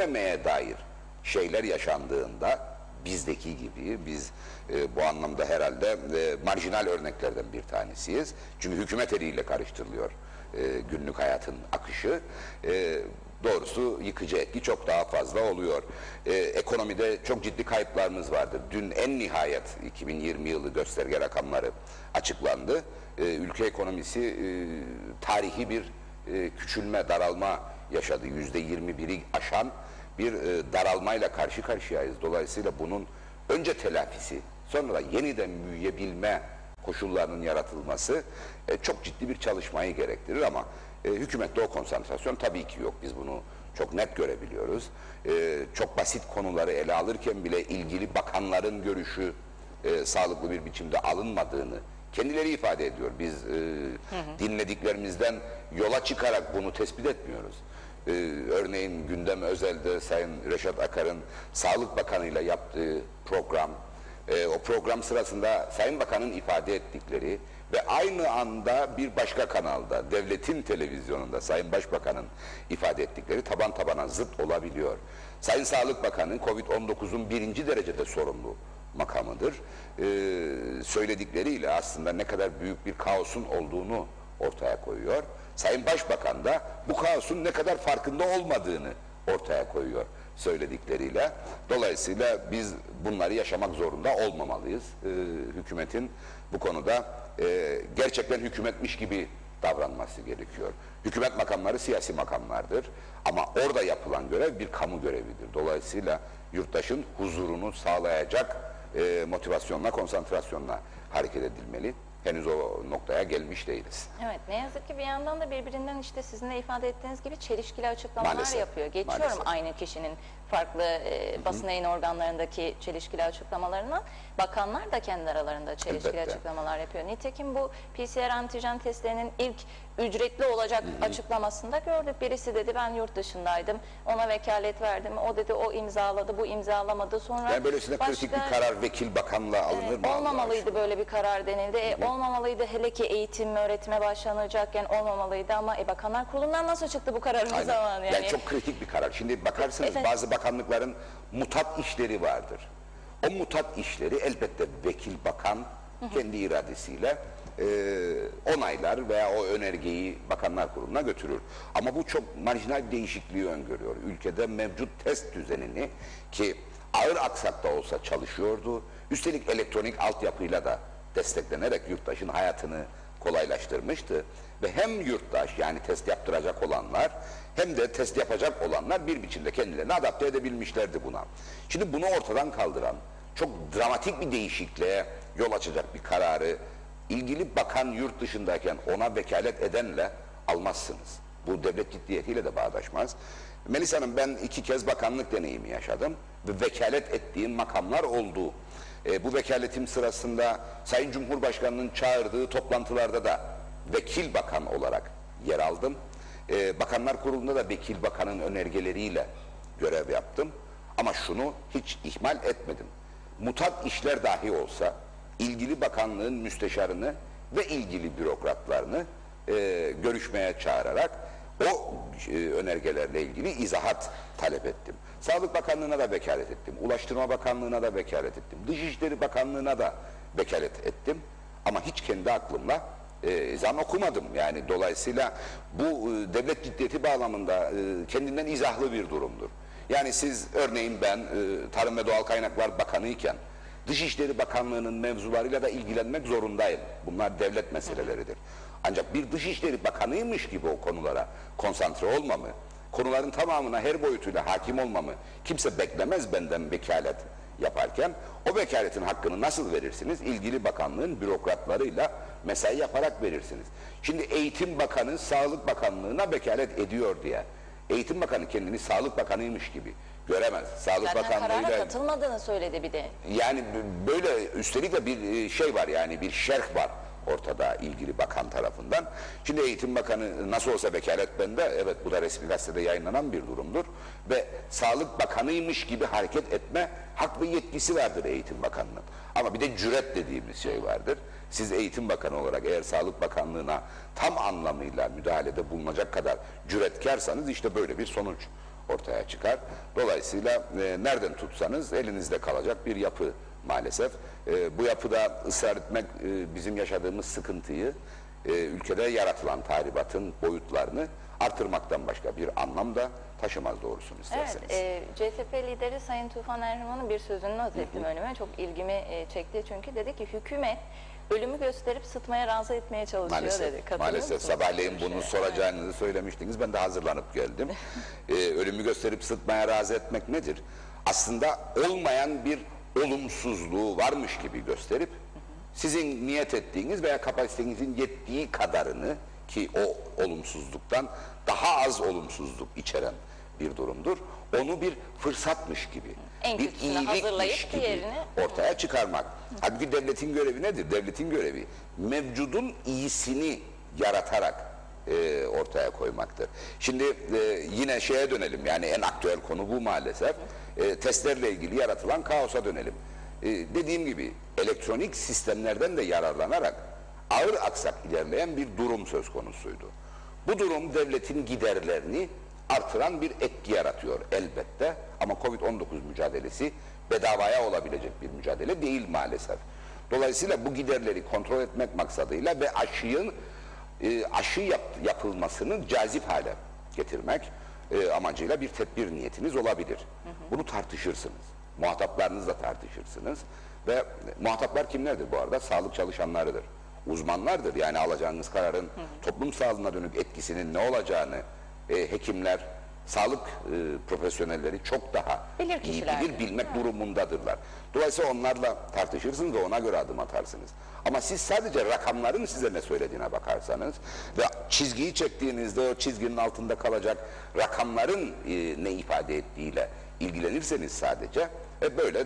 etmemeye dair şeyler yaşandığında bizdeki gibi biz bu anlamda herhalde marjinal örneklerden bir tanesiyiz. Çünkü hükümet eliyle karıştırılıyor günlük hayatın akışı. Doğrusu yıkıcı etki çok daha fazla oluyor. Ekonomide çok ciddi kayıplarımız vardır. Dün en nihayet 2020 yılı gösterge rakamları açıklandı. Ülke ekonomisi tarihi bir küçülme, daralma yaşadı. %21'i aşan bir daralmayla karşı karşıyayız. Dolayısıyla bunun önce telafisi, sonra da yeniden büyüyebilme koşullarının yaratılması çok ciddi bir çalışmayı gerektirir ama hükümette o konsantrasyon tabii ki yok. Biz bunu çok net görebiliyoruz. Çok basit konuları ele alırken bile ilgili bakanların görüşü sağlıklı bir biçimde alınmadığını kendileri ifade ediyor. Biz dinlediklerimizden yola çıkarak bunu tespit etmiyoruz. Örneğin gündem özelde Sayın Reşat Akar'ın Sağlık Bakanı'yla yaptığı program, o program sırasında Sayın Bakan'ın ifade ettikleri ve aynı anda bir başka kanalda, devletin televizyonunda Sayın Başbakan'ın ifade ettikleri taban tabana zıt olabiliyor. Sayın Sağlık Bakanı Covid-19'un birinci derecede sorumlu makamıdır. Söyledikleriyle aslında ne kadar büyük bir kaosun olduğunu ortaya koyuyor. Sayın Başbakan da bu kaosun ne kadar farkında olmadığını ortaya koyuyor söyledikleriyle. Dolayısıyla biz bunları yaşamak zorunda olmamalıyız. Hükümetin bu konuda gerçekten hükümetmiş gibi davranması gerekiyor. Hükümet makamları siyasi makamlardır. Ama orada yapılan görev bir kamu görevidir. Dolayısıyla yurttaşın huzurunu sağlayacak motivasyonla, konsantrasyonla hareket edilmeli. Henüz o noktaya gelmiş değiliz. Evet, ne yazık ki bir yandan da birbirinden işte sizin de ifade ettiğiniz gibi çelişkili açıklamalar maalesef, yapıyor. Geçiyorum maalesef. Aynı kişinin farklı basın yayın organlarındaki çelişkili açıklamalarına. Bakanlar da kendi aralarında çelişkili açıklamalar yapıyor. Nitekim bu PCR antijen testlerinin ilk ücretli olacak açıklamasında gördük. Birisi dedi ben yurt dışındaydım, ona vekalet verdim. O dedi o imzaladı, bu imzalamadı. Sonra yani böylesine kritik bir karar vekil bakanla alınır mı? Olmamalıydı böyle bir karar denildi. Olmamalıydı, hele ki eğitim öğretime başlanacakken olmamalıydı ama Bakanlar Kurulu'ndan nasıl çıktı bu karar o zaman? Yani çok kritik bir karar. Şimdi bakarsınız bazı bakanlıkların mutat işleri vardır. O mutat işleri elbette vekil bakan kendi iradesiyle onaylar veya o önergeyi Bakanlar Kurulu'na götürür. Ama bu çok marjinal bir değişikliği öngörüyor. Ülkede mevcut test düzenini ki ağır aksakta olsa çalışıyordu. Üstelik elektronik altyapıyla da desteklenerek yurttaşın hayatını kolaylaştırmıştı. Ve hem yurttaş yani test yaptıracak olanlar hem de test yapacak olanlar bir biçimde kendilerini adapte edebilmişlerdi buna. Şimdi bunu ortadan kaldıran çok dramatik bir değişikliğe yol açacak bir kararı ilgili bakan yurt dışındayken ona vekalet edenle almazsınız. Bu devlet ciddiyetiyle de bağdaşmaz. Melisa Hanım, ben 2 kez bakanlık deneyimi yaşadım ve vekalet ettiğim makamlar oldu. Bu vekaletim sırasında Sayın Cumhurbaşkanı'nın çağırdığı toplantılarda da vekil bakan olarak yer aldım. Bakanlar Kurulu'nda da vekil bakanın önergeleriyle görev yaptım. Ama şunu hiç ihmal etmedim. Mutat işler dahi olsa ilgili bakanlığın müsteşarını ve ilgili bürokratlarını görüşmeye çağırarak o önergelerle ilgili izahat talep ettim. Sağlık Bakanlığı'na da vekalet ettim. Ulaştırma Bakanlığı'na da vekalet ettim. Dışişleri Bakanlığı'na da vekalet ettim. Ama hiç kendi aklımla izah okumadım. Yani dolayısıyla bu devlet ciddiyeti bağlamında kendinden izahlı bir durumdur. Yani siz örneğin ben Tarım ve Doğal Kaynaklar Bakanı iken Dışişleri Bakanlığı'nın mevzularıyla da ilgilenmek zorundayım. Bunlar devlet meseleleridir. Ancak bir Dışişleri Bakanıymış gibi o konulara konsantre olmamı, konuların tamamına her boyutuyla hakim olmamı kimse beklemez benden vekalet yaparken. O vekaletin hakkını nasıl verirsiniz? İlgili bakanlığın bürokratlarıyla mesai yaparak verirsiniz. Şimdi Eğitim Bakanı Sağlık Bakanlığı'na vekalet ediyor diye Eğitim Bakanı kendini Sağlık Bakanıymış gibi göremez. Sağlık zaten Bakanlığı'yla karara katılmadığını söyledi bir de. Yani böyle üstelik de bir şey var, yani bir şerh var ortada ilgili bakan tarafından. Şimdi Eğitim Bakanı nasıl olsa vekalet bende, evet bu da resmi gazetede yayınlanan bir durumdur ve Sağlık Bakanıymış gibi hareket etme hak ve yetkisi vardır Eğitim Bakanı'nın. Ama bir de cüret dediğimiz şey vardır. Siz Eğitim Bakanı olarak eğer Sağlık Bakanlığı'na tam anlamıyla müdahalede bulunacak kadar cüretkarsanız işte böyle bir sonuç ortaya çıkar. Dolayısıyla nereden tutsanız elinizde kalacak bir yapı maalesef. Bu yapıda ısrar etmek bizim yaşadığımız sıkıntıyı, ülkede yaratılan tahribatın boyutlarını artırmaktan başka bir anlam da taşımaz doğrusunu isterseniz. Evet, CTP lideri Sayın Tufan Erhun'un bir sözünü not ettim önüme. Çok ilgimi çekti çünkü dedi ki hükümet ölümü gösterip sıtmaya razı etmeye çalışıyor Maalesef, dedi. Katılıyor maalesef musunuz? sabahleyin bunu soracağınızı söylemiştiniz. Ben de hazırlanıp geldim. Ölümü gösterip sıtmaya razı etmek nedir? Aslında olmayan bir olumsuzluğu varmış gibi gösterip sizin niyet ettiğiniz veya kapasitenizin yettiği kadarını, ki o olumsuzluktan daha az olumsuzluk içeren bir durumdur, onu bir fırsatmış gibi, En bir kötüsünü iyilikmiş hazırlayıp gibi diğerini ortaya çıkarmak. Halbuki devletin görevi nedir? Devletin görevi mevcudun iyisini yaratarak ortaya koymaktır. Şimdi yine şeye dönelim, yani en aktüel konu bu maalesef. Testlerle ilgili yaratılan kaosa dönelim. Dediğim gibi elektronik sistemlerden de yararlanarak ağır aksak ilerleyen bir durum söz konusuydu. Bu durum devletin giderlerini artıran bir etki yaratıyor elbette, ama Covid-19 mücadelesi bedavaya olabilecek bir mücadele değil maalesef. Dolayısıyla bu giderleri kontrol etmek maksadıyla ve aşı yapılmasını cazip hale getirmek amacıyla bir tedbir niyetiniz olabilir. Bunu tartışırsınız. Muhataplarınızla tartışırsınız. Ve muhataplar kimlerdir bu arada? Sağlık çalışanlarıdır. Uzmanlardır. Yani alacağınız kararın toplum sağlığına dönük etkisinin ne olacağını hekimler, sağlık profesyonelleri çok daha iyi bilir, bilmek durumundadırlar. Dolayısıyla onlarla tartışırsınız ve ona göre adım atarsınız. Ama siz sadece rakamların size ne söylediğine bakarsanız ve çizgiyi çektiğinizde o çizginin altında kalacak rakamların ne ifade ettiğiyle ilgilenirseniz sadece böyle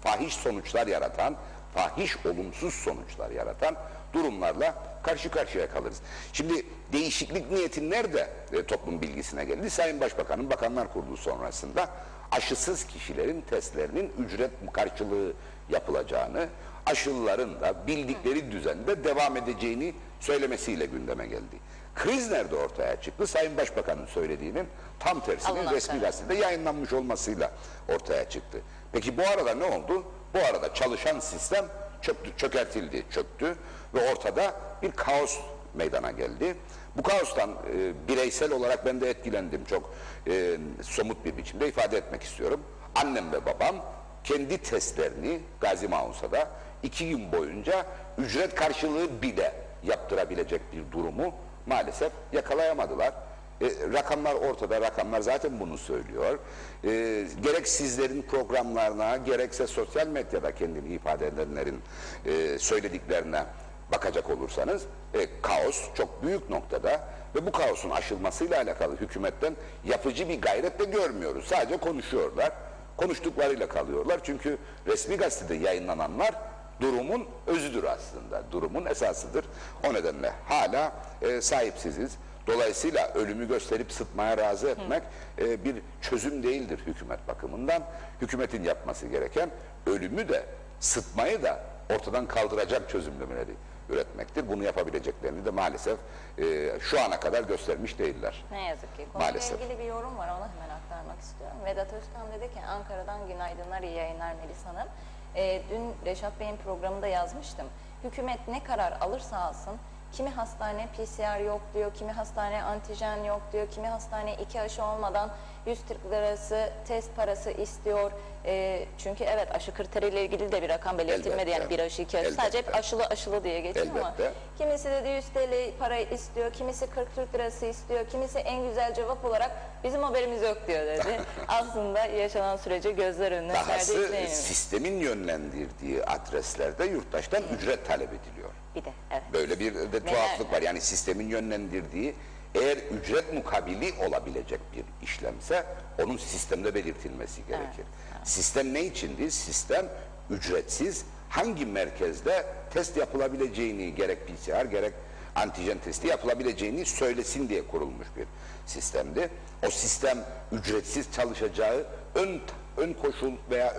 fahiş sonuçlar yaratan, fahiş olumsuz sonuçlar yaratan durumlarla karşı karşıya kalırız. Şimdi değişiklik niyeti nerede toplum bilgisine geldi? Sayın Başbakan'ın Bakanlar Kurulu sonrasında aşısız kişilerin testlerinin ücret karşılığı yapılacağını, aşılıların da bildikleri düzende devam edeceğini söylemesiyle gündeme geldi. Kriz nerede ortaya çıktı? Sayın Başbakan'ın söylediğinin tam tersinin resmi gazetede yayınlanmış olmasıyla ortaya çıktı. Peki bu arada ne oldu? Bu arada çalışan sistem çökertildi, çöktü ve ortada bir kaos meydana geldi. Bu kaostan bireysel olarak ben de etkilendim, çok somut bir biçimde ifade etmek istiyorum. Annem ve babam kendi testlerini Gazi Maunsa'da 2 gün boyunca ücret karşılığı bile yaptırabilecek bir durumu maalesef yakalayamadılar. Rakamlar ortada, rakamlar zaten bunu söylüyor. Gerek sizlerin programlarına, gerekse sosyal medyada kendini ifade edenlerin söylediklerine bakacak olursanız kaos çok büyük noktada ve bu kaosun aşılmasıyla alakalı hükümetten yapıcı bir gayret de görmüyoruz. Sadece konuşuyorlar, konuştuklarıyla kalıyorlar. Çünkü resmi gazetede yayınlananlar durumun özüdür aslında, durumun esasıdır. O nedenle hala sahipsiziz. Dolayısıyla ölümü gösterip sıtmaya razı etmek bir çözüm değildir hükümet bakımından. Hükümetin yapması gereken ölümü de sıtmayı da ortadan kaldıracak çözümlemeleri üretmektir. Bunu yapabileceklerini de maalesef şu ana kadar göstermiş değiller. Ne yazık ki. Konuyla ilgili bir yorum var, onu hemen aktarmak istiyorum. Vedat Özkan dedi ki Ankara'dan günaydınlar, iyi yayınlar Melis Hanım. Dün Reşat Bey'in programında yazmıştım. Hükümet ne karar alırsa alsın, kimi hastane PCR yok diyor, kimi hastane antijen yok diyor, kimi hastane 2 aşı olmadan 100 Türk lirası test parası istiyor. Çünkü evet, aşı kriteriyle ilgili de bir rakam belirtilmedi. Elbette. Yani 1 aşı 2 aşı, sadece hep aşılı diye geçiyor ama kimisi de 100 TL para istiyor, kimisi 40 Türk lirası istiyor, kimisi en güzel cevap olarak bizim haberimiz yok diyor dedi. Aslında yaşanan süreci gözler önüne serdi. Dahası sistemin yönlendirdiği adreslerde yurttaştan ücret talep ediliyor. Bir de evet. Böyle bir de tuhaflık var. Yani sistemin yönlendirdiği, eğer ücret mukabili olabilecek bir işlemse onun sistemde belirtilmesi gerekir. Evet. Sistem ne içindir? Sistem ücretsiz hangi merkezde test yapılabileceğini, gerek PCR gerek antijen testi yapılabileceğini söylesin diye kurulmuş bir sistemdi. O sistem ücretsiz çalışacağı ön koşul veya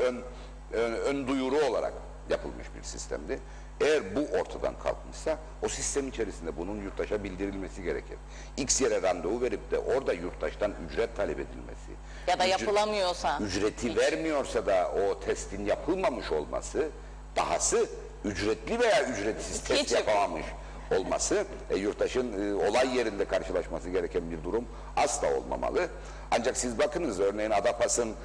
ön duyuru olarak yapılmış bir sistemdi. Eğer bu ortadan kalkmışsa o sistem içerisinde bunun yurttaşa bildirilmesi gerekir. X yere randevu verip de orada yurttaştan ücret talep edilmesi. Ya da yapılamıyorsa. Ücreti vermiyorsa da o testin yapılmamış olması, dahası ücretli veya ücretsiz test yapamamış olması, yurttaşın olay yerinde karşılaşması gereken bir durum asla olmamalı. Ancak siz bakınız, örneğin Adapaz'ın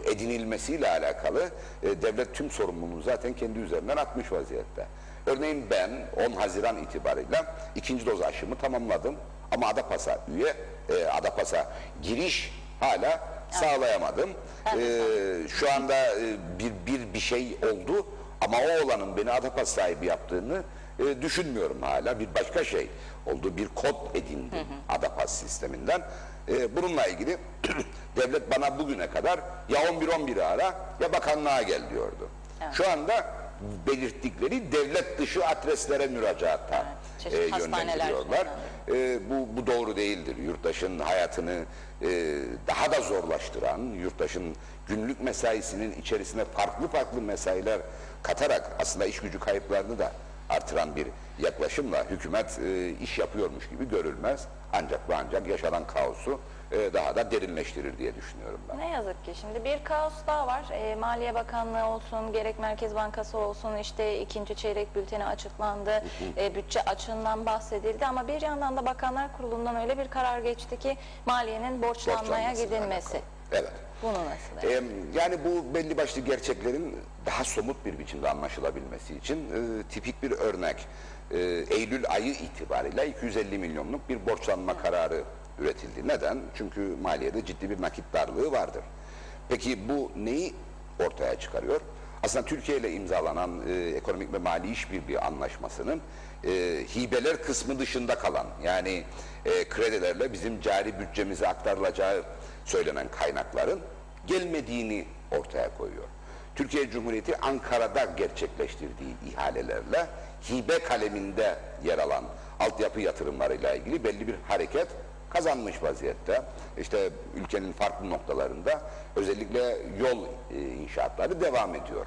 edinilmesiyle alakalı devlet tüm sorumluluğunu zaten kendi üzerinden atmış vaziyette. Örneğin ben 10 Haziran itibarıyla 2. doz aşımı tamamladım ama Adapaz'a Adapaz'a giriş hala sağlayamadım. Şu anda bir şey oldu ama o olanın beni Adapaz sahibi yaptığını düşünmüyorum hala. Bir başka şey oldu. Bir kod edindim Adapaz sisteminden. Bununla ilgili devlet bana bugüne kadar ya 11-11'i ara ya bakanlığa gel diyordu. Evet. Şu anda belirttikleri devlet dışı adreslere müracaata yönlendiriyorlar. Bu doğru değildir. Yurttaşın hayatını daha da zorlaştıran, yurttaşın günlük mesaisinin içerisine farklı mesailer katarak aslında iş gücü kayıplarını da artıran bir yaklaşımla hükümet iş yapıyormuş gibi görülmez. Ancak yaşanan kaosu daha da derinleştirir diye düşünüyorum ben. Ne yazık ki şimdi bir kaos daha var. Maliye Bakanlığı olsun, gerek Merkez Bankası olsun, işte ikinci çeyrek bülteni açıklandı, bütçe açığından bahsedildi ama bir yandan da Bakanlar Kurulu'ndan öyle bir karar geçti ki maliyenin borçlanmaya gidilmesi. Evet. Bunu nasıl? Yani bu belli başlı gerçeklerin daha somut bir biçimde anlaşılabilmesi için tipik bir örnek. Eylül ayı itibariyle 250 milyonluk bir borçlanma kararı üretildi. Neden? Çünkü maliyede ciddi bir nakit darlığı vardır. Peki bu neyi ortaya çıkarıyor? Aslında Türkiye ile imzalanan ekonomik ve mali işbirliği anlaşmasının hibeler kısmı dışında kalan, yani kredilerle bizim cari bütçemize aktarılacağı söylenen kaynakların gelmediğini ortaya koyuyor. Türkiye Cumhuriyeti Ankara'da gerçekleştirdiği ihalelerle hibe kaleminde yer alan altyapı yatırımlarıyla ilgili belli bir hareket kazanmış vaziyette. İşte ülkenin farklı noktalarında özellikle yol inşaatları devam ediyor.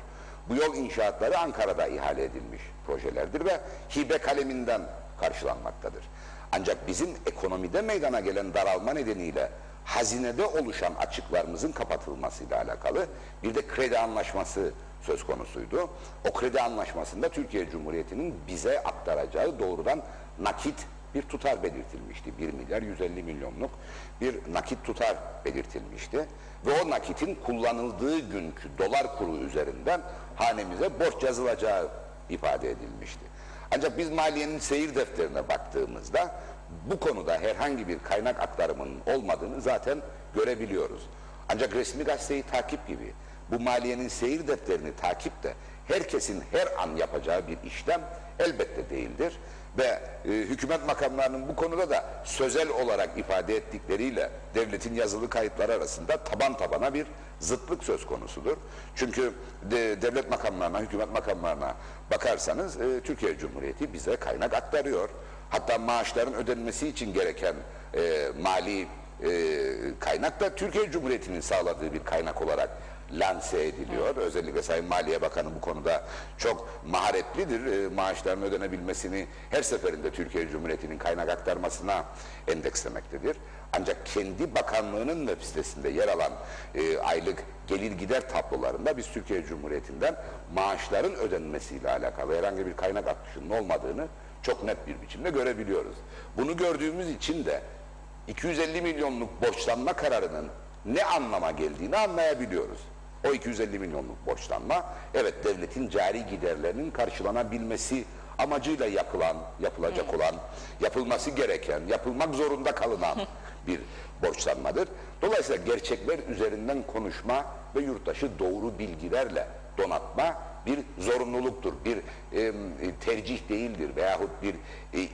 Bu yol inşaatları Ankara'da ihale edilmiş projelerdir ve hibe kaleminden karşılanmaktadır. Ancak bizim ekonomide meydana gelen daralma nedeniyle hazinede oluşan açıklarımızın kapatılmasıyla alakalı bir de kredi anlaşması söz konusuydu. O kredi anlaşmasında Türkiye Cumhuriyeti'nin bize aktaracağı doğrudan nakit bir tutar belirtilmişti. 1 milyar 150 milyonluk bir nakit tutar belirtilmişti. Ve o nakitin kullanıldığı günkü dolar kuru üzerinden hanemize borç yazılacağı ifade edilmişti. Ancak biz maliyenin seyir defterine baktığımızda bu konuda herhangi bir kaynak aktarımının olmadığını zaten görebiliyoruz. Ancak resmi gazeteyi takip gibi bu maliyenin seyir defterini takip de herkesin her an yapacağı bir işlem elbette değildir. Ve hükümet makamlarının bu konuda da sözel olarak ifade ettikleriyle devletin yazılı kayıtları arasında taban tabana bir zıtlık söz konusudur. Çünkü devlet makamlarına, hükümet makamlarına bakarsanız Türkiye Cumhuriyeti bize kaynak aktarıyor. Hatta maaşların ödenmesi için gereken mali kaynak da Türkiye Cumhuriyeti'nin sağladığı bir kaynak olarak lanse ediliyor. Özellikle Sayın Maliye Bakanı bu konuda çok maharetlidir. Maaşların ödenebilmesini her seferinde Türkiye Cumhuriyeti'nin kaynak aktarmasına endekslemektedir. Ancak kendi bakanlığının web sitesinde yer alan aylık gelir gider tablolarında biz Türkiye Cumhuriyeti'nden maaşların ödenmesiyle alakalı herhangi bir kaynak akışının olmadığını çok net bir biçimde görebiliyoruz. Bunu gördüğümüz için de 250 milyonluk borçlanma kararının ne anlama geldiğini anlayabiliyoruz. O 250 milyonluk borçlanma, evet, devletin cari giderlerinin karşılanabilmesi amacıyla yapılacak olan, yapılması gereken, yapılmak zorunda kalınan bir borçlanmadır. Dolayısıyla gerçekler üzerinden konuşma ve yurttaşı doğru bilgilerle donatma bir zorunluluktur. Bir tercih değildir veyahut bir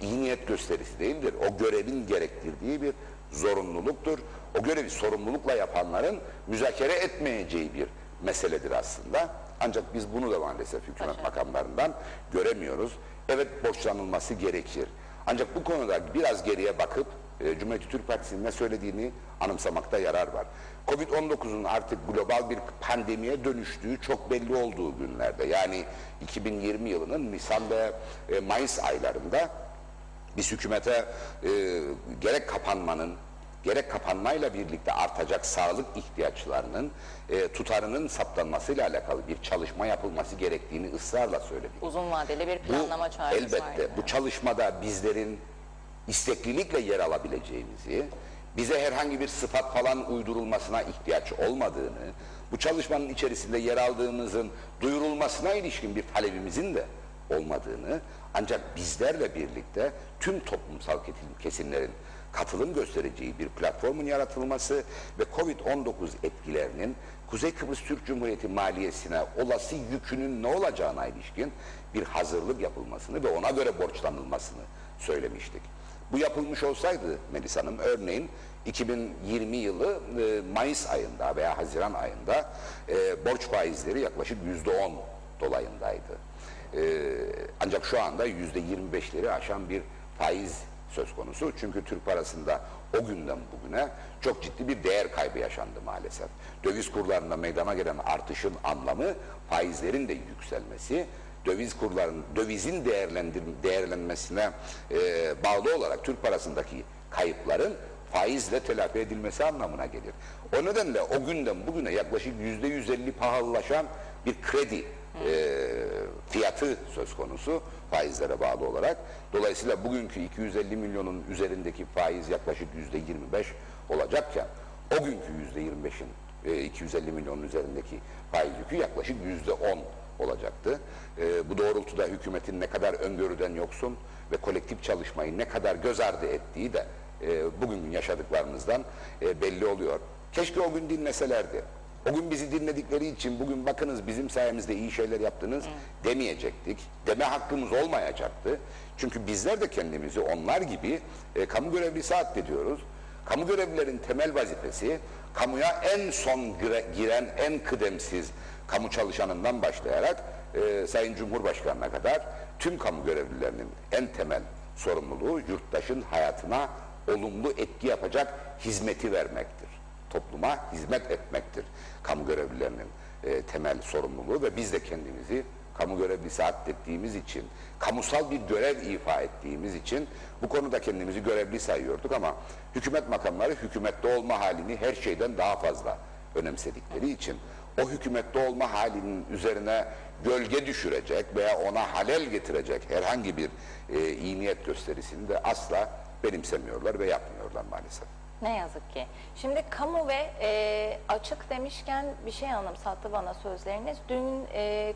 iyi niyet gösterisi değildir. O görevin gerektirdiği bir zorunluluktur. O görevi sorumlulukla yapanların müzakere etmeyeceği bir meseledir aslında. Ancak biz bunu da maalesef hükümet makamlarından göremiyoruz. Evet, borçlanılması gerekir. Ancak bu konuda biraz geriye bakıp Cumhuriyet Türk Partisi'nin ne söylediğini anımsamakta yarar var. Covid-19'un artık global bir pandemiye dönüştüğü çok belli olduğu günlerde, yani 2020 yılının Nisan ve Mayıs aylarında biz hükümete gerek kapanmayla birlikte artacak sağlık ihtiyaçlarının tutarının saptanmasıyla alakalı bir çalışma yapılması gerektiğini ısrarla söyledik. Uzun vadeli bir planlama çağrısı vardı. Elbette bu çalışmada bizlerin isteklilikle yer alabileceğimizi, bize herhangi bir sıfat falan uydurulmasına ihtiyaç olmadığını, bu çalışmanın içerisinde yer aldığımızın duyurulmasına ilişkin bir talebimizin de olmadığını, ancak bizlerle birlikte tüm toplumsal kesimlerin katılım göstereceği bir platformun yaratılması ve Covid-19 etkilerinin Kuzey Kıbrıs Türk Cumhuriyeti maliyesine olası yükünün ne olacağına ilişkin bir hazırlık yapılmasını ve ona göre borçlanılmasını söylemiştik. Bu yapılmış olsaydı Melis Hanım, örneğin 2020 yılı Mayıs ayında veya Haziran ayında borç faizleri yaklaşık %10 dolayındaydı. Ancak şu anda %25'leri aşan bir faiz söz konusu. Çünkü Türk parasında o günden bugüne çok ciddi bir değer kaybı yaşandı maalesef. Döviz kurlarında meydana gelen artışın anlamı faizlerin de yükselmesi, dövizin değerlenmesine bağlı olarak Türk parasındaki kayıpların faizle telafi edilmesi anlamına gelir. O nedenle o günden bugüne yaklaşık %150 pahalılaşan bir kredi fiyatı söz konusu faizlere bağlı olarak. Dolayısıyla bugünkü 250 milyonun üzerindeki faiz yaklaşık %25 olacakken o günkü %25'in 250 milyonun üzerindeki faiz yükü yaklaşık %10 olacaktı. Bu doğrultuda hükümetin ne kadar öngörüden yoksun ve kolektif çalışmayı ne kadar göz ardı ettiği de bugün yaşadıklarımızdan belli oluyor. Keşke o gün dinleselerdi. O gün bizi dinledikleri için bugün bakınız bizim sayemizde iyi şeyler yaptınız demeyecektik. Deme hakkımız olmayacaktı. Çünkü bizler de kendimizi onlar gibi kamu görevlisi addediyoruz. Kamu görevlilerin temel vazifesi kamuya en son giren en kıdemsiz kamu çalışanından başlayarak Sayın Cumhurbaşkanı'na kadar tüm kamu görevlilerinin en temel sorumluluğu yurttaşın hayatına olumlu etki yapacak hizmeti vermektir. Topluma hizmet etmektir kamu görevlilerinin temel sorumluluğu ve biz de kendimizi kamu görevlisi addettiğimiz için, kamusal bir görev ifa ettiğimiz için bu konuda kendimizi görevli sayıyorduk ama hükümet makamları hükümette olma halini her şeyden daha fazla önemsedikleri için o hükümette olma halinin üzerine gölge düşürecek veya ona halel getirecek herhangi bir iyi niyet gösterisini de asla benimsemiyorlar ve yapmıyorlar maalesef. Ne yazık ki. Şimdi kamu ve açık demişken bir şey anımsattı bana sözleriniz. Dün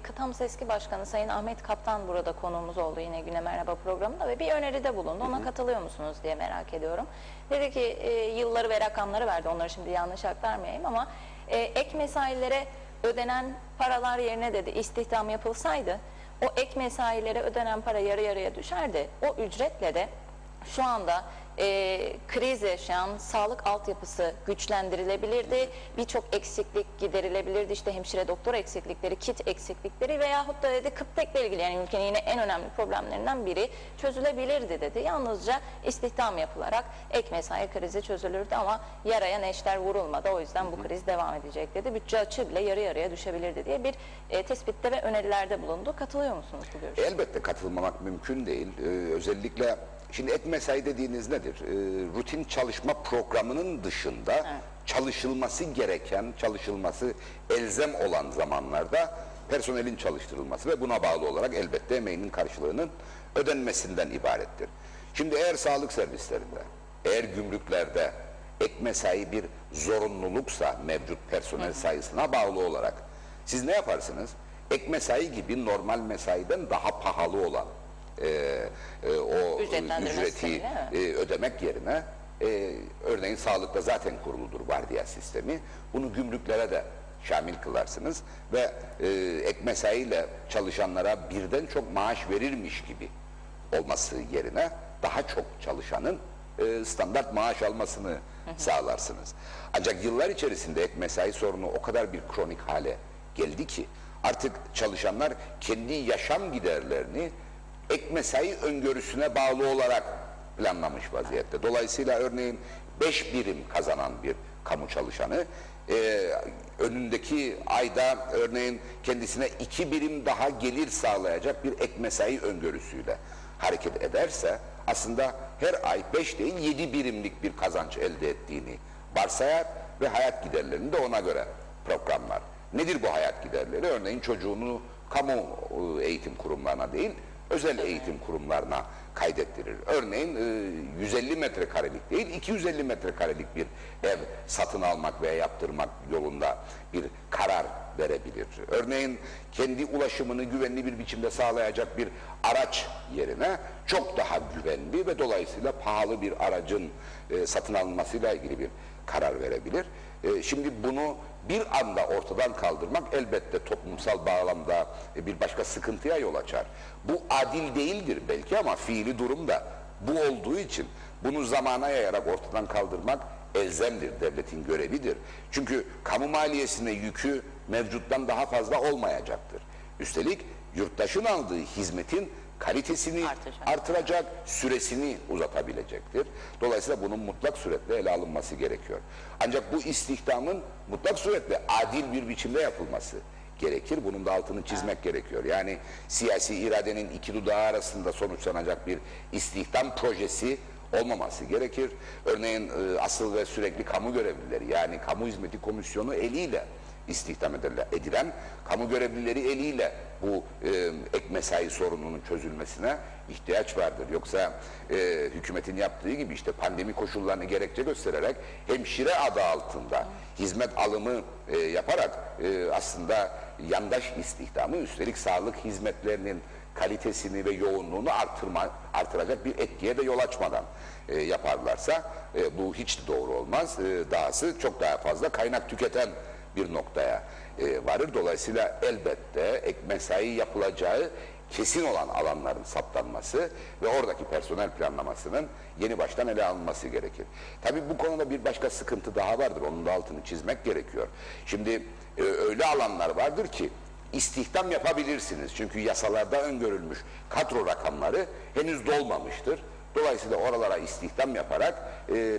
Kıtamız eski başkanı Sayın Ahmet Kaptan burada konuğumuz oldu yine Güne Merhaba programında ve bir öneride bulundu. Ona katılıyor musunuz diye merak ediyorum. Dedi ki yılları ve rakamları verdi. Onları şimdi yanlış aktarmayayım ama ek mesailere ödenen paralar yerine dedi istihdam yapılsaydı o ek mesailere ödenen para yarı yarıya düşerdi. O ücretle de şu anda kriz yaşayan sağlık altyapısı güçlendirilebilirdi. Birçok eksiklik giderilebilirdi. İşte hemşire doktor eksiklikleri, kit eksiklikleri veyahut da dedi Kıptek'le ilgili yani ülkenin yine en önemli problemlerinden biri çözülebilirdi dedi. Yalnızca istihdam yapılarak ek mesai krizi çözülürdü ama yaraya neşter vurulmadı. O yüzden bu kriz devam edecek dedi. Bütçe açığı bile yarı yarıya düşebilirdi diye bir tespitte ve önerilerde bulundu. Katılıyor musunuz bu görüşe? Elbette katılmamak mümkün değil. Özellikle şimdi ek mesai dediğiniz nedir? Rutin çalışma programının dışında çalışılması gereken, çalışılması elzem olan zamanlarda personelin çalıştırılması ve buna bağlı olarak elbette emeğinin karşılığının ödenmesinden ibarettir. Şimdi eğer sağlık servislerinde, eğer gümrüklerde ek mesai bir zorunluluksa mevcut personel sayısına bağlı olarak siz ne yaparsınız? Ek mesai gibi normal mesaiden daha pahalı olan o ücreti ödemek yerine örneğin sağlıkta zaten kuruludur vardiya sistemi. Bunu gümrüklere de şamil kılarsınız ve ek mesaiyle çalışanlara birden çok maaş verirmiş gibi olması yerine daha çok çalışanın standart maaş almasını sağlarsınız. Ancak yıllar içerisinde ek mesai sorunu o kadar bir kronik hale geldi ki artık çalışanlar kendi yaşam giderlerini ek mesai öngörüsüne bağlı olarak planlamış vaziyette. Dolayısıyla örneğin 5 birim kazanan bir kamu çalışanı önündeki ayda örneğin kendisine 2 birim daha gelir sağlayacak bir ek mesai öngörüsüyle hareket ederse aslında her ay 5 değil 7 birimlik bir kazanç elde ettiğini varsayar ve hayat giderlerini de ona göre programlar. Nedir bu hayat giderleri? Örneğin çocuğunu kamu eğitim kurumlarına değil özel eğitim kurumlarına kaydettirir. Örneğin 150 metrekarelik değil 250 metrekarelik bir ev satın almak veya yaptırmak yolunda bir karar verebilir. Örneğin kendi ulaşımını güvenli bir biçimde sağlayacak bir araç yerine çok daha güvenli ve dolayısıyla pahalı bir aracın satın alınmasıyla ilgili bir karar verebilir. Şimdi bunu bir anda ortadan kaldırmak elbette toplumsal bağlamda bir başka sıkıntıya yol açar. Bu adil değildir belki ama fiili durum da bu olduğu için bunu zamana yayarak ortadan kaldırmak elzemdir, devletin görevidir. Çünkü kamu maliyesine yükü mevcuttan daha fazla olmayacaktır. Üstelik yurttaşın aldığı hizmetin kalitesini artıracak, süresini uzatabilecektir. Dolayısıyla bunun mutlak suretle ele alınması gerekiyor. Ancak bu istihdamın mutlak suretle adil bir biçimde yapılması gerekir. Bunun da altını çizmek gerekiyor. Yani siyasi iradenin iki dudağı arasında sonuçlanacak bir istihdam projesi olmaması gerekir. Örneğin asıl ve sürekli kamu görevlileri yani kamu hizmeti komisyonu eliyle istihdam edilen kamu görevlileri eliyle bu ek mesai sorununun çözülmesine ihtiyaç vardır. Yoksa hükümetin yaptığı gibi işte pandemi koşullarını gerekçe göstererek hemşire adı altında hizmet alımı yaparak aslında yandaş istihdamı üstelik sağlık hizmetlerinin kalitesini ve yoğunluğunu artıracak bir etkiye de yol açmadan yaparlarsa bu hiç doğru olmaz. Dahası çok daha fazla kaynak tüketen bir noktaya varır. Dolayısıyla elbette ek mesai yapılacağı kesin olan alanların saptanması ve oradaki personel planlamasının yeni baştan ele alınması gerekir. Tabii bu konuda bir başka sıkıntı daha vardır. Onun da altını çizmek gerekiyor. Şimdi öyle alanlar vardır ki istihdam yapabilirsiniz. Çünkü yasalarda öngörülmüş kadro rakamları henüz dolmamıştır. Dolayısıyla oralara istihdam yaparak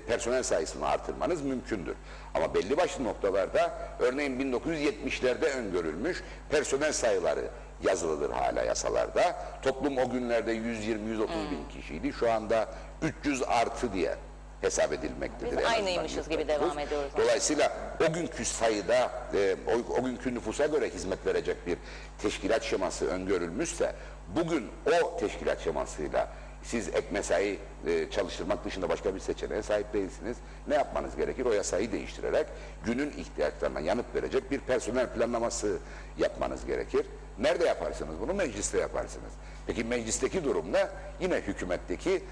personel sayısını artırmanız mümkündür. Ama belli başlı noktalarda örneğin 1970'lerde öngörülmüş personel sayıları yazılıdır hala yasalarda. Toplum o günlerde 120-130 bin kişiydi. Şu anda 300 artı diye hesap edilmektedir. Biz aynıymışız gibi devam ediyoruz. Dolayısıyla o günkü sayıda, o günkü nüfusa göre hizmet verecek bir teşkilat şeması öngörülmüşse bugün o teşkilat şemasıyla siz ek mesai çalıştırmak dışında başka bir seçeneğe sahip değilsiniz. Ne yapmanız gerekir? O yasayı değiştirerek günün ihtiyaçlarına yanıt verecek bir personel planlaması yapmanız gerekir. Nerede yaparsınız bunu? Mecliste yaparsınız. Peki meclisteki durum ne? Yine hükümetteki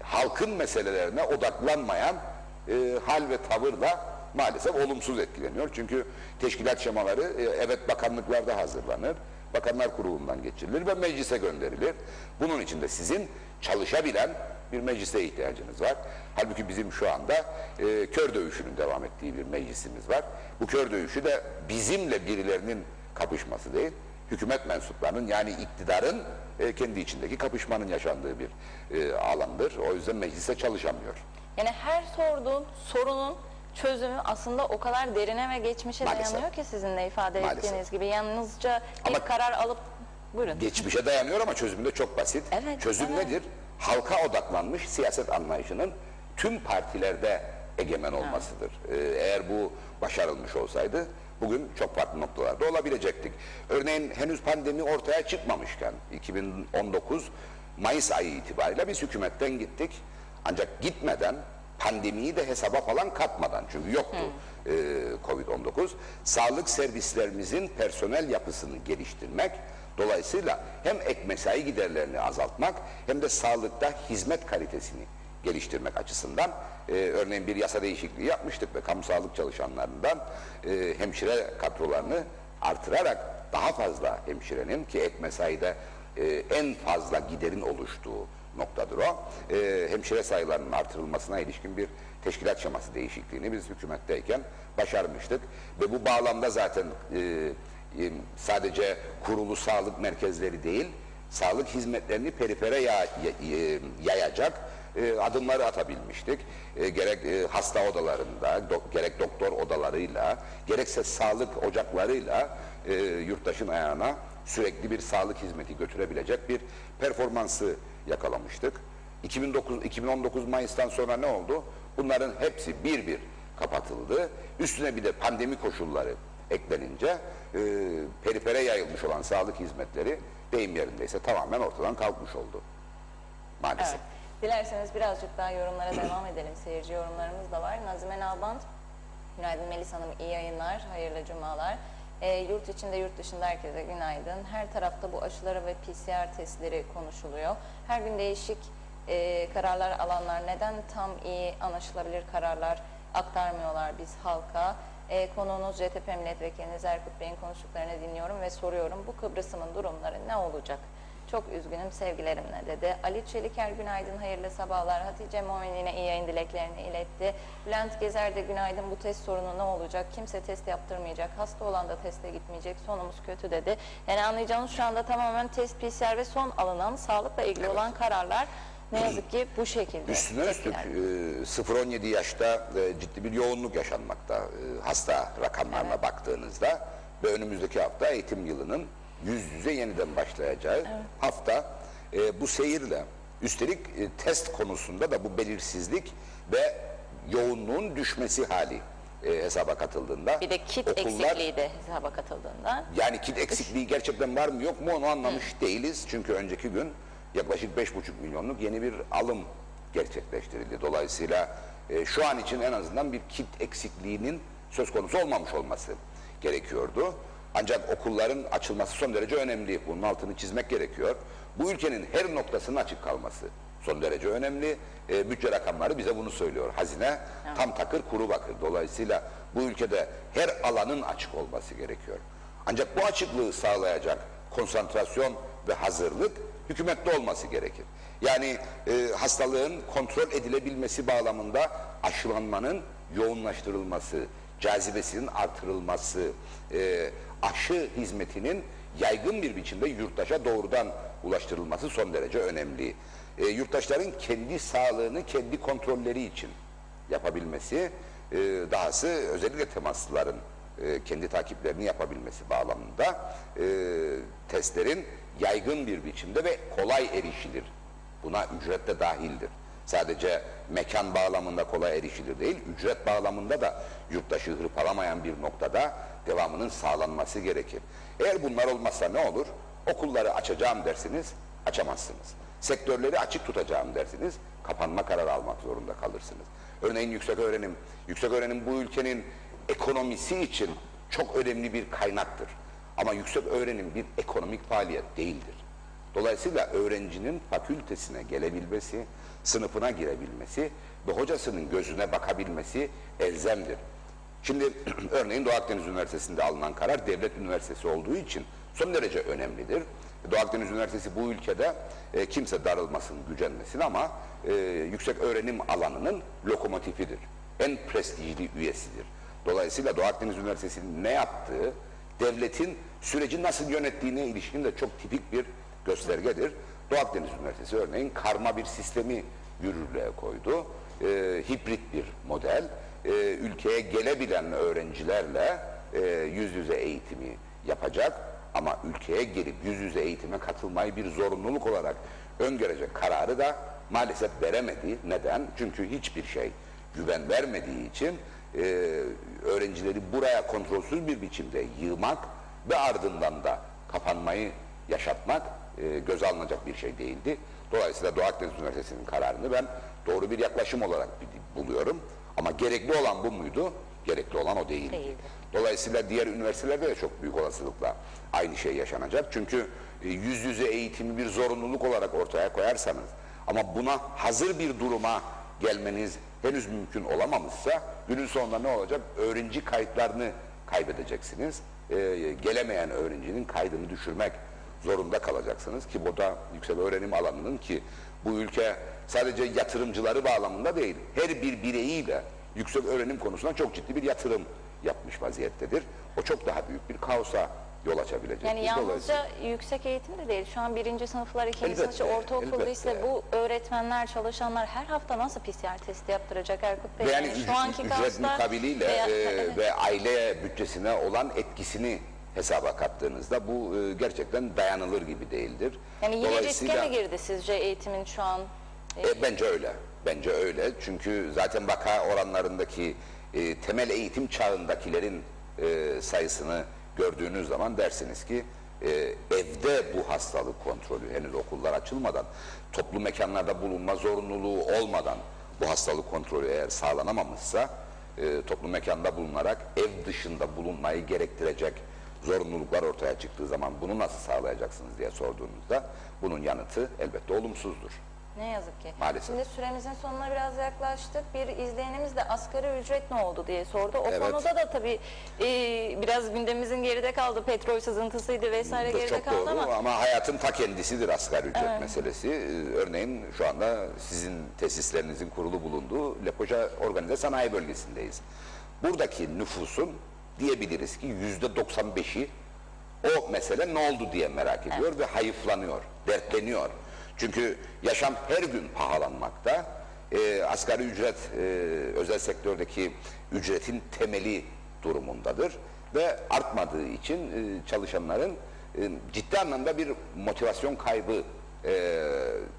halkın meselelerine odaklanmayan hal ve tavırla maalesef olumsuz etkileniyor. Çünkü teşkilat şemaları evet bakanlıklarda hazırlanır. Bakanlar Kurulu'ndan geçirilir ve meclise gönderilir. Bunun için de sizin çalışabilen bir meclise ihtiyacınız var. Halbuki bizim şu anda kör dövüşünün devam ettiği bir meclisimiz var. Bu kör dövüşü de bizimle birilerinin kapışması değil, hükümet mensuplarının yani iktidarın kendi içindeki kapışmanın yaşandığı bir alandır. O yüzden meclise çalışamıyor. Yani her sorduğun sorunun çözümü aslında o kadar derine ve geçmişe dayanıyor ki sizin de ifade ettiğiniz gibi. Yalnızca bir karar alıp buyurun. Geçmişe dayanıyor ama çözümü de çok basit. Evet, çözüm nedir? Halka odaklanmış siyaset anlayışının tüm partilerde egemen olmasıdır. Eğer bu başarılmış olsaydı bugün çok farklı noktalarda olabilecektik. Örneğin henüz pandemi ortaya çıkmamışken 2019 Mayıs ayı itibariyle biz hükümetten gittik. Ancak gitmeden pandemiyi de hesaba falan katmadan çünkü yoktu Covid-19 sağlık servislerimizin personel yapısını geliştirmek dolayısıyla hem ek mesai giderlerini azaltmak hem de sağlıkta hizmet kalitesini geliştirmek açısından örneğin bir yasa değişikliği yapmıştık ve kamu sağlık çalışanlarından hemşire kadrolarını artırarak daha fazla hemşirenin ki ek mesaide en fazla giderin oluştuğu noktadır o. Hemşire sayılarının artırılmasına ilişkin bir teşkilat şeması değişikliğini biz hükümetteyken başarmıştık. Ve bu bağlamda zaten sadece kurulu sağlık merkezleri değil, sağlık hizmetlerini perifere yayacak adımları atabilmiştik. Gerek hasta odalarında, gerek doktor odalarıyla, gerekse sağlık ocaklarıyla yurttaşın ayağına sürekli bir sağlık hizmeti götürebilecek bir performansı yakalamıştık. 2019 Mayıs'tan sonra ne oldu? Bunların hepsi bir bir kapatıldı. Üstüne bir de pandemi koşulları eklenince perifere yayılmış olan sağlık hizmetleri deyim yerindeyse tamamen ortadan kalkmış oldu. Maalesef. Evet. Dilerseniz birazcık daha yorumlara devam edelim. Seyirci yorumlarımız da var. Nazime Nalbant, günaydın Melis Hanım, iyi yayınlar, hayırlı cumalar. Yurt içinde yurt dışında herkese günaydın. Her tarafta bu aşıları ve PCR testleri konuşuluyor. Her gün değişik kararlar alanlar neden tam iyi anlaşılabilir kararlar aktarmıyorlar biz halka? Konuğunuz CTP Milletvekiliniz Erkut Bey'in konuştuklarını dinliyorum ve soruyorum. Bu Kıbrıs'ın durumları ne olacak? Çok üzgünüm, sevgilerimle dedi. Ali Çeliker günaydın, hayırlı sabahlar. Hatice Mumin'ine iyi yayın dileklerini iletti. Bülent Gezer de günaydın, bu test sorunu ne olacak? Kimse test yaptırmayacak, hasta olan da teste gitmeyecek, sonumuz kötü dedi. Yani anlayacağınız şu anda tamamen test, PCR ve son alınan sağlıkla ilgili olan kararlar ne yazık ki bu şekilde. Üstüne üstlük 0-17 yaşta ciddi bir yoğunluk yaşanmakta hasta rakamlarına baktığınızda ve önümüzdeki hafta eğitim yılının yüz yüze yeniden başlayacağı hafta bu seyirle üstelik test konusunda da bu belirsizlik ve yoğunluğun düşmesi hali hesaba katıldığında. Bir de kit eksikliği de hesaba katıldığında. Yani kit eksikliği gerçekten var mı yok mu onu anlamış değiliz. Çünkü önceki gün yaklaşık 5,5 milyonluk yeni bir alım gerçekleştirildi. Dolayısıyla şu an için en azından bir kit eksikliğinin söz konusu olmamış olması gerekiyordu. Ancak okulların açılması son derece önemli. Bunun altını çizmek gerekiyor. Bu ülkenin her noktasının açık kalması son derece önemli. Bütçe rakamları bize bunu söylüyor. Hazine tam takır kuru bakır. Dolayısıyla bu ülkede her alanın açık olması gerekiyor. Ancak bu açıklığı sağlayacak konsantrasyon ve hazırlık hükümette olması gerekir. Yani hastalığın kontrol edilebilmesi bağlamında aşılanmanın yoğunlaştırılması, cazibesinin artırılması, aşı hizmetinin yaygın bir biçimde yurttaşa doğrudan ulaştırılması son derece önemli. Yurttaşların kendi sağlığını kendi kontrolleri için yapabilmesi, dahası özellikle temaslıların kendi takiplerini yapabilmesi bağlamında testlerin yaygın bir biçimde ve kolay erişilir. Buna ücret de dahildir. Sadece mekan bağlamında kolay erişilir değil, ücret bağlamında da yurttaşı hırpalamayan bir noktada devamının sağlanması gerekir. Eğer bunlar olmazsa ne olur? Okulları açacağım dersiniz, açamazsınız. Sektörleri açık tutacağım dersiniz, kapanma kararı almak zorunda kalırsınız. Örneğin yüksek öğrenim bu ülkenin ekonomisi için çok önemli bir kaynaktır. Ama yüksek öğrenim bir ekonomik faaliyet değildir. Dolayısıyla öğrencinin fakültesine gelebilmesi, sınıfına girebilmesi ve hocasının gözüne bakabilmesi elzemdir. Şimdi örneğin Doğu Akdeniz Üniversitesi'nde alınan karar devlet üniversitesi olduğu için son derece önemlidir. Doğu Akdeniz Üniversitesi bu ülkede kimse darılmasın, gücenmesin ama yüksek öğrenim alanının lokomotifidir. En prestijli üyesidir. Dolayısıyla Doğu Akdeniz Üniversitesi'nin ne yaptığı, devletin süreci nasıl yönettiğine ilişkin de çok tipik bir göstergedir. Doğu Akdeniz Üniversitesi örneğin karma bir sistemi yürürlüğe koydu. Hibrit bir model. Ülkeye gelebilen öğrencilerle yüz yüze eğitimi yapacak ama ülkeye gelip yüz yüze eğitime katılmayı bir zorunluluk olarak öngörecek kararı da maalesef veremedi. Neden? Çünkü hiçbir şey güven vermediği için öğrencileri buraya kontrolsüz bir biçimde yığmak ve ardından da kapanmayı yaşatmak göze alınacak bir şey değildi. Dolayısıyla Doğu Akdeniz Üniversitesi'nin kararını ben doğru bir yaklaşım olarak buluyorum. Ama gerekli olan bu muydu? Gerekli olan o değildi. Dolayısıyla diğer üniversitelerde de çok büyük olasılıkla aynı şey yaşanacak. Çünkü yüz yüze eğitimi bir zorunluluk olarak ortaya koyarsanız ama buna hazır bir duruma gelmeniz henüz mümkün olamamışsa günün sonunda ne olacak? Öğrenci kayıtlarını kaybedeceksiniz. Gelemeyen öğrencinin kaydını düşürmek zorunda kalacaksınız ki bu da yüksek öğrenim alanının ki bu ülke sadece yatırımcıları bağlamında değil, her bir bireyiyle yüksek öğrenim konusunda çok ciddi bir yatırım yapmış vaziyettedir. O çok daha büyük bir kaosa yol açabilecek. Yani yalnızca yüksek eğitim de değil. Şu an 1. sınıflar, 2. sınıflar, ortaokul, lise, bu öğretmenler, çalışanlar her hafta nasıl PCR testi yaptıracak Erkut Bey? Ve yani şu anki ücret mukabiliyle evet. ve aile bütçesine olan etkisini hesaba kattığınızda bu gerçekten dayanılır gibi değildir. Yani yine riske mi girdi sizce eğitimin şu an? Bence öyle. Bence öyle. Çünkü zaten vaka oranlarındaki temel eğitim çağındakilerin sayısını gördüğünüz zaman dersiniz ki evde bu hastalık kontrolü henüz okullar açılmadan, toplu mekanlarda bulunma zorunluluğu olmadan bu hastalık kontrolü eğer sağlanamamışsa toplu mekanda bulunarak ev dışında bulunmayı gerektirecek zorunluluklar ortaya çıktığı zaman bunu nasıl sağlayacaksınız diye sorduğunuzda bunun yanıtı elbette olumsuzdur. Ne yazık ki. Maalesef. Şimdi süremizin sonuna biraz yaklaştık. Bir izleyenimiz de asgari ücret ne oldu diye sordu. O Evet. konuda da tabii biraz gündemimizin geride kaldı. Petrol sızıntısıydı vesaire geride Çok kaldı doğru ama hayatın ta kendisidir asgari ücret meselesi. Örneğin şu anda sizin tesislerinizin kurulu bulunduğu Lepoja Organize Sanayi Bölgesi'ndeyiz. Buradaki nüfusun diyebiliriz ki %95'i o mesele ne oldu diye merak ediyor ve hayıflanıyor, dertleniyor. Çünkü yaşam her gün pahalanmakta. Asgari ücret özel sektördeki ücretin temeli durumundadır ve artmadığı için çalışanların ciddi anlamda bir motivasyon kaybı,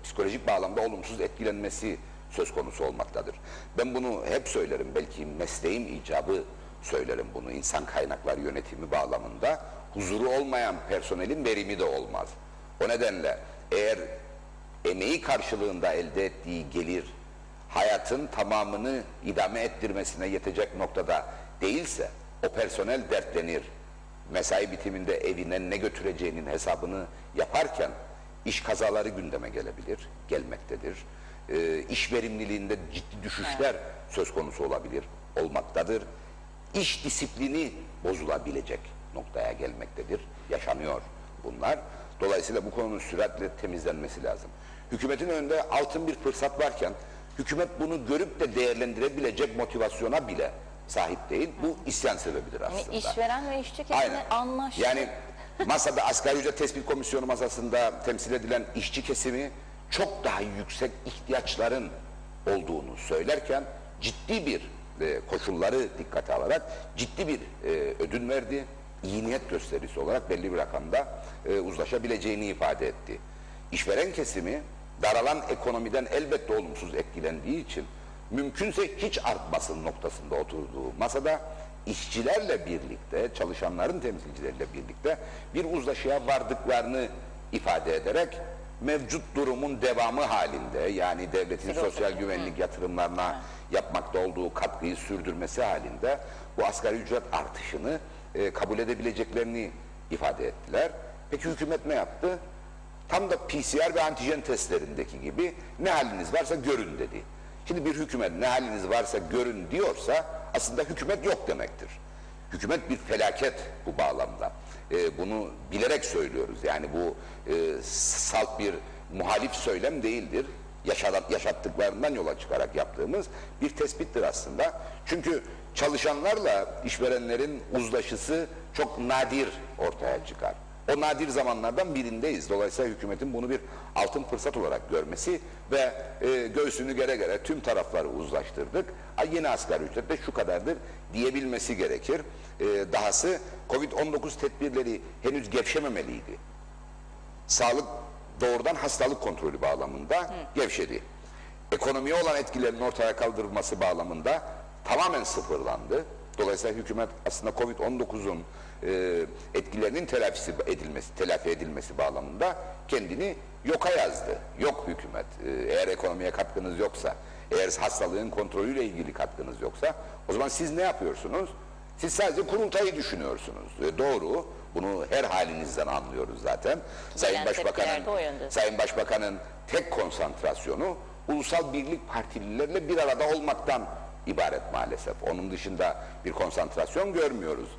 psikolojik bağlamda olumsuz etkilenmesi söz konusu olmaktadır. Ben bunu hep söylerim, belki mesleğim icabı söylerim bunu, insan kaynakları yönetimi bağlamında huzuru olmayan personelin verimi de olmaz. O nedenle eğer emeği karşılığında elde ettiği gelir hayatın tamamını idame ettirmesine yetecek noktada değilse o personel dertlenir. Mesai bitiminde evine ne götüreceğinin hesabını yaparken iş kazaları gündeme gelebilir, gelmektedir. İş verimliliğinde ciddi düşüşler söz konusu olabilir, olmaktadır. İş disiplini bozulabilecek noktaya gelmektedir. Yaşanıyor bunlar. Dolayısıyla bu konunun süratle temizlenmesi lazım. Hükümetin önünde altın bir fırsat varken hükümet bunu görüp de değerlendirebilecek motivasyona bile sahip değil. Bu isyan sebebidir aslında. yani işveren ve işçi kesimi anlaştı. Yani masada asgari ücret tespit komisyonu masasında temsil edilen işçi kesimi çok daha yüksek ihtiyaçların olduğunu söylerken ciddi bir koşulları dikkate alarak ciddi bir ödün verdi. İyi niyet gösterisi olarak belli bir rakamda uzlaşabileceğini ifade etti. İşveren kesimi daralan ekonomiden elbette olumsuz etkilendiği için mümkünse hiç artmasın noktasında oturduğu masada işçilerle birlikte, çalışanların temsilcileriyle birlikte bir uzlaşıya vardıklarını ifade ederek mevcut durumun devamı halinde, yani devletin sosyal güvenlik yatırımlarına yapmakta olduğu katkıyı sürdürmesi halinde bu asgari ücret artışını kabul edebileceklerini ifade ettiler. Peki hükümet ne yaptı? Tam da PCR ve antijen testlerindeki gibi ne haliniz varsa görün dedi. Şimdi bir hükümet ne haliniz varsa görün diyorsa aslında hükümet yok demektir. Hükümet bir felaket bu bağlamda. Bunu bilerek söylüyoruz. Yani bu salt bir muhalif söylem değildir. Yaşattıklarından yola çıkarak yaptığımız bir tespittir aslında. Çünkü çalışanlarla işverenlerin uzlaşısı çok nadir ortaya çıkar. O nadir zamanlardan birindeyiz. Dolayısıyla hükümetin bunu bir altın fırsat olarak görmesi ve göğsünü gere gere tüm tarafları uzlaştırdık. Yeni asgari ücret de şu kadardır diyebilmesi gerekir. Dahası Covid-19 tedbirleri henüz gevşememeliydi. Sağlık doğrudan hastalık kontrolü bağlamında gevşedi. Ekonomiye olan etkilerinin ortaya kaldırılması bağlamında tamamen sıfırlandı. Dolayısıyla hükümet aslında Covid-19'un etkilerinin telafi edilmesi bağlamında kendini yoka yazdı. Yok hükümet. Eğer ekonomiye katkınız yoksa, eğer hastalığın kontrolüyle ilgili katkınız yoksa, o zaman siz ne yapıyorsunuz? Siz sadece kurultayı düşünüyorsunuz. Doğru. Bunu her halinizden anlıyoruz zaten. Sayın Başbakanın tek konsantrasyonu ulusal birlik partililerle bir arada olmaktan ibaret maalesef. Onun dışında bir konsantrasyon görmüyoruz.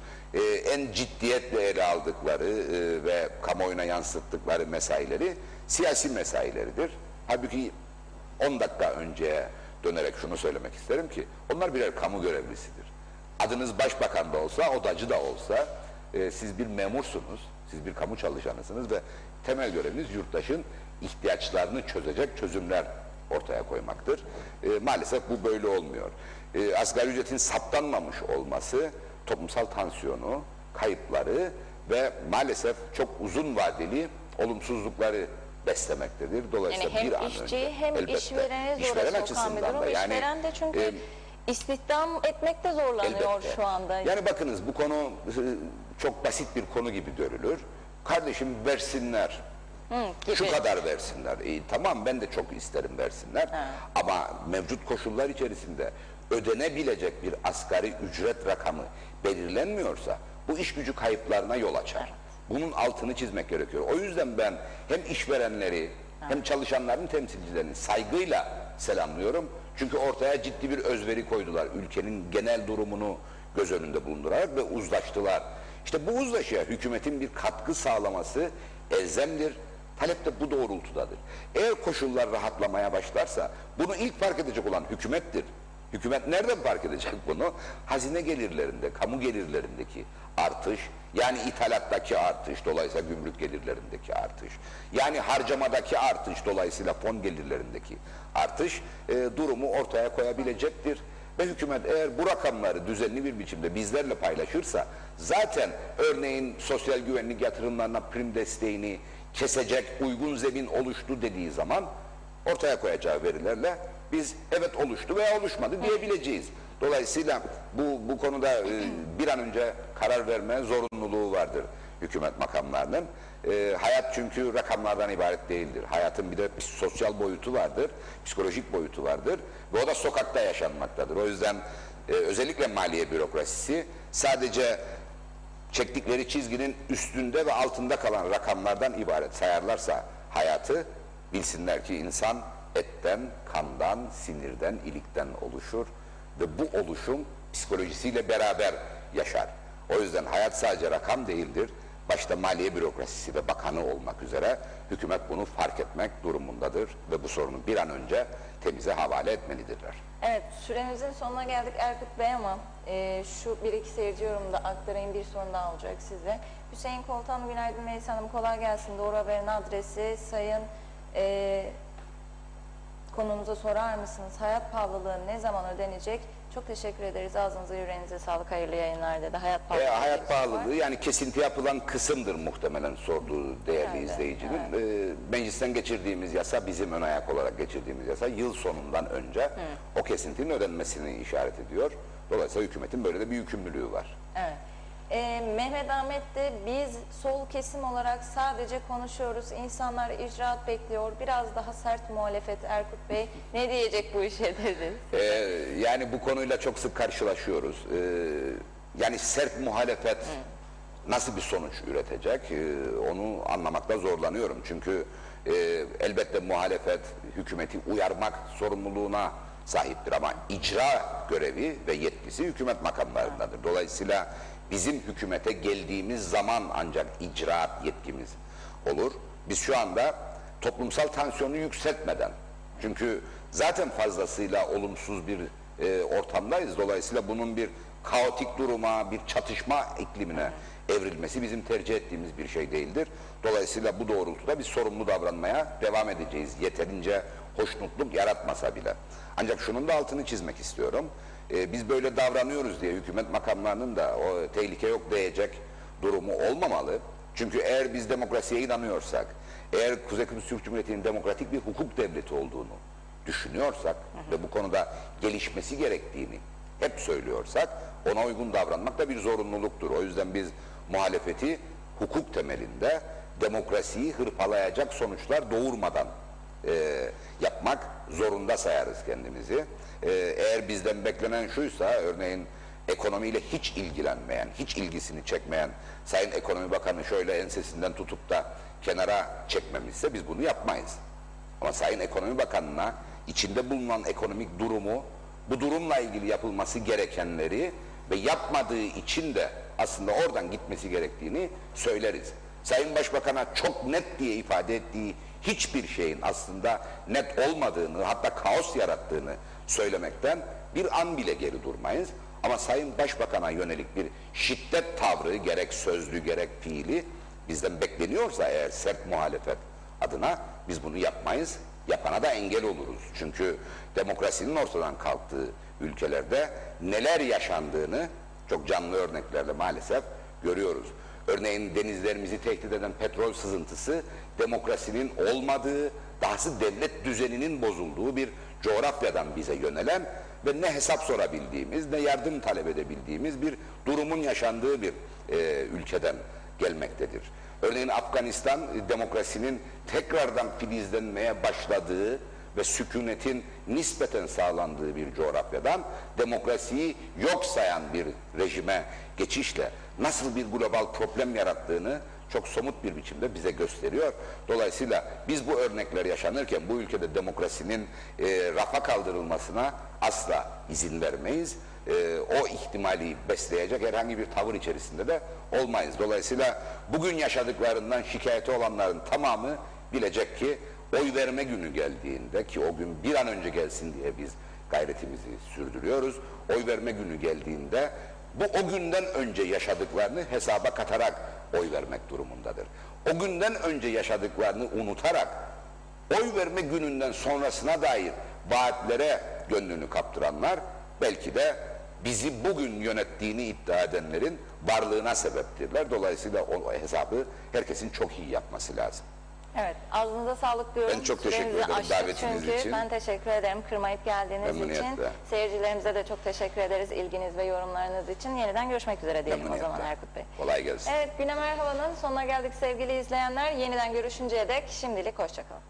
En ciddiyetle ele aldıkları ve kamuoyuna yansıttıkları mesaileri siyasi mesaileridir. Halbuki 10 dakika önceye dönerek şunu söylemek isterim ki onlar birer kamu görevlisidir. Adınız başbakan da olsa, odacı da olsa, siz bir memursunuz, siz bir kamu çalışanısınız ve temel göreviniz yurttaşın ihtiyaçlarını çözecek çözümler ortaya koymaktır. Maalesef bu böyle olmuyor. Asgari ücretin saptanmamış olması toplumsal tansiyonu, kayıpları ve maalesef çok uzun vadeli olumsuzlukları beslemektedir. Dolayısıyla Yani bir hem an işçiyi önce hem elbette işverene işveren zora sokan bir açısından durum. da yani İşveren de çünkü istihdam etmekte zorlanıyor elbette. şu anda. Yani bakınız bu konu çok basit bir konu gibi görülür. Kardeşim versinler. Gibi. Şu kadar versinler. Tamam ben de çok isterim versinler. Ama mevcut koşullar içerisinde ödenebilecek bir asgari ücret rakamı belirlenmiyorsa bu iş gücü kayıplarına yol açar. Bunun altını çizmek gerekiyor. O yüzden ben hem işverenleri hem çalışanların temsilcilerini saygıyla selamlıyorum. Çünkü ortaya ciddi bir özveri koydular. Ülkenin genel durumunu göz önünde bulundurarak ve uzlaştılar. İşte bu uzlaşıya hükümetin bir katkı sağlaması elzemdir. Talep de bu doğrultudadır. Eğer koşullar rahatlamaya başlarsa bunu ilk fark edecek olan hükümettir. Hükümet nereden fark edecek bunu? Hazine gelirlerinde, kamu gelirlerindeki artış, yani ithalattaki artış, dolayısıyla gümrük gelirlerindeki artış, yani harcamadaki artış, dolayısıyla fon gelirlerindeki artış durumu ortaya koyabilecektir. Ve hükümet eğer bu rakamları düzenli bir biçimde bizlerle paylaşırsa zaten örneğin sosyal güvenlik yatırımlarına prim desteğini kesecek uygun zemin oluştu dediği zaman ortaya koyacağı verilerle biz evet oluştu veya oluşmadı diyebileceğiz. Dolayısıyla bu konuda bir an önce karar verme zorunluluğu vardır hükümet makamlarının. Hayat çünkü rakamlardan ibaret değildir. Hayatın bir de bir sosyal boyutu vardır, psikolojik boyutu vardır ve o da sokakta yaşanmaktadır. O yüzden özellikle maliye bürokrasisi sadece çektikleri çizginin üstünde ve altında kalan rakamlardan ibaret sayarlarsa hayatı, bilsinler ki insan etten, kandan, sinirden, ilikten oluşur ve bu oluşum psikolojisiyle beraber yaşar. O yüzden hayat sadece rakam değildir. Başta maliye bürokrasisi ve bakanı olmak üzere hükümet bunu fark etmek durumundadır ve bu sorunu bir an önce temize havale etmelidirler. Evet, süremizin sonuna geldik Erkut Bey ama şu bir iki seyirci yorumda aktarayım, bir sorun daha olacak size. Hüseyin Koltan, günaydın Melis Hanım, kolay gelsin. Doğru Haber'in adresi sayın konumuza sorar mısınız? Hayat pahalılığı ne zaman ödenecek? Çok teşekkür ederiz. Ağzınıza yüreğinize sağlık. Hayırlı yayınlar dedi. Hayat pahalılığı. Hayat pahalılığı yani kesinti yapılan kısımdır muhtemelen sorduğu değerli izleyicinin. Meclisten geçirdiğimiz yasa, bizim ön ayak olarak geçirdiğimiz yasa yıl sonundan önce o kesintinin ödenmesini işaret ediyor. Dolayısıyla hükümetin böyle de bir yükümlülüğü var. Evet. Mehmet Ahmet de biz sol kesim olarak sadece konuşuyoruz. İnsanlar icraat bekliyor. Biraz daha sert muhalefet Erkut Bey. Ne diyecek bu işe dedi. Yani bu konuyla çok sık karşılaşıyoruz. Yani sert muhalefet nasıl bir sonuç üretecek onu anlamakta zorlanıyorum. Çünkü elbette muhalefet hükümeti uyarmak sorumluluğuna sahiptir ama icra görevi ve yetkisi hükümet makamlarındadır. Dolayısıyla bizim hükümete geldiğimiz zaman ancak icraat yetkimiz olur. Biz şu anda toplumsal tansiyonu yükseltmeden, çünkü zaten fazlasıyla olumsuz bir ortamdayız. Dolayısıyla bunun bir kaotik duruma, bir çatışma iklimine evrilmesi bizim tercih ettiğimiz bir şey değildir. Dolayısıyla bu doğrultuda biz sorumlu davranmaya devam edeceğiz. Yeterince hoşnutluk yaratmasa bile. Ancak şunun da altını çizmek istiyorum. Biz böyle davranıyoruz diye hükümet makamlarının da o tehlike yok diyecek durumu olmamalı. Çünkü eğer biz demokrasiye inanıyorsak, eğer Kuzey Kıbrıs Türk Cumhuriyeti'nin demokratik bir hukuk devleti olduğunu düşünüyorsak ve bu konuda gelişmesi gerektiğini hep söylüyorsak ona uygun davranmak da bir zorunluluktur. O yüzden biz muhalefeti hukuk temelinde demokrasiyi hırpalayacak sonuçlar doğurmadan yapmak zorunda sayarız kendimizi. Eğer bizden beklenen şuysa, örneğin ekonomiyle hiç ilgilenmeyen, hiç ilgisini çekmeyen Sayın Ekonomi Bakanı şöyle ensesinden tutup da kenara çekmemişse biz bunu yapmayız. Ama Sayın Ekonomi Bakanı'na içinde bulunan ekonomik durumu, bu durumla ilgili yapılması gerekenleri ve yapmadığı için de aslında oradan gitmesi gerektiğini söyleriz. Sayın Başbakan'a çok net diye ifade ettiği hiçbir şeyin aslında net olmadığını, hatta kaos yarattığını söylemekten bir an bile geri durmayız. Ama Sayın Başbakan'a yönelik bir şiddet tavrı, gerek sözlü gerek fiili bizden bekleniyorsa eğer sert muhalefet adına, biz bunu yapmayız. Yapana da engel oluruz. Çünkü demokrasinin ortadan kalktığı ülkelerde neler yaşandığını çok canlı örneklerle maalesef görüyoruz. Örneğin denizlerimizi tehdit eden petrol sızıntısı, demokrasinin olmadığı, dahası devlet düzeninin bozulduğu bir coğrafyadan bize yönelen ve ne hesap sorabildiğimiz, ne yardım talep edebildiğimiz bir durumun yaşandığı bir ülkeden gelmektedir. Örneğin Afganistan, demokrasinin tekrardan filizlenmeye başladığı ve sükunetin nispeten sağlandığı bir coğrafyadan demokrasiyi yok sayan bir rejime geçişle nasıl bir global problem yarattığını çok somut bir biçimde bize gösteriyor. Dolayısıyla biz bu örnekler yaşanırken bu ülkede demokrasinin rafa kaldırılmasına asla izin vermeyiz. O ihtimali besleyecek herhangi bir tavır içerisinde de olmayız. Dolayısıyla bugün yaşadıklarından şikayeti olanların tamamı bilecek ki oy verme günü geldiğinde, ki o gün bir an önce gelsin diye biz gayretimizi sürdürüyoruz. Oy verme günü geldiğinde bu o günden önce yaşadıklarını hesaba katarak oy vermek durumundadır. O günden önce yaşadıklarını unutarak oy verme gününden sonrasına dair vaatlere gönlünü kaptıranlar belki de bizi bugün yönettiğini iddia edenlerin varlığına sebeptirler. Dolayısıyla o hesabı herkesin çok iyi yapması lazım. Evet, ağzınıza sağlık diyorum. Ben çok teşekkür ederim davetiniz için. Ben teşekkür ederim kırmayıp geldiğiniz için. Seyircilerimize de çok teşekkür ederiz ilginiz ve yorumlarınız için. Yeniden görüşmek üzere diyelim o zaman Erkut Bey. Kolay gelsin. Evet, Güne Merhaba'nın sonuna geldik sevgili izleyenler. Yeniden görüşünceye dek şimdilik hoşçakalın.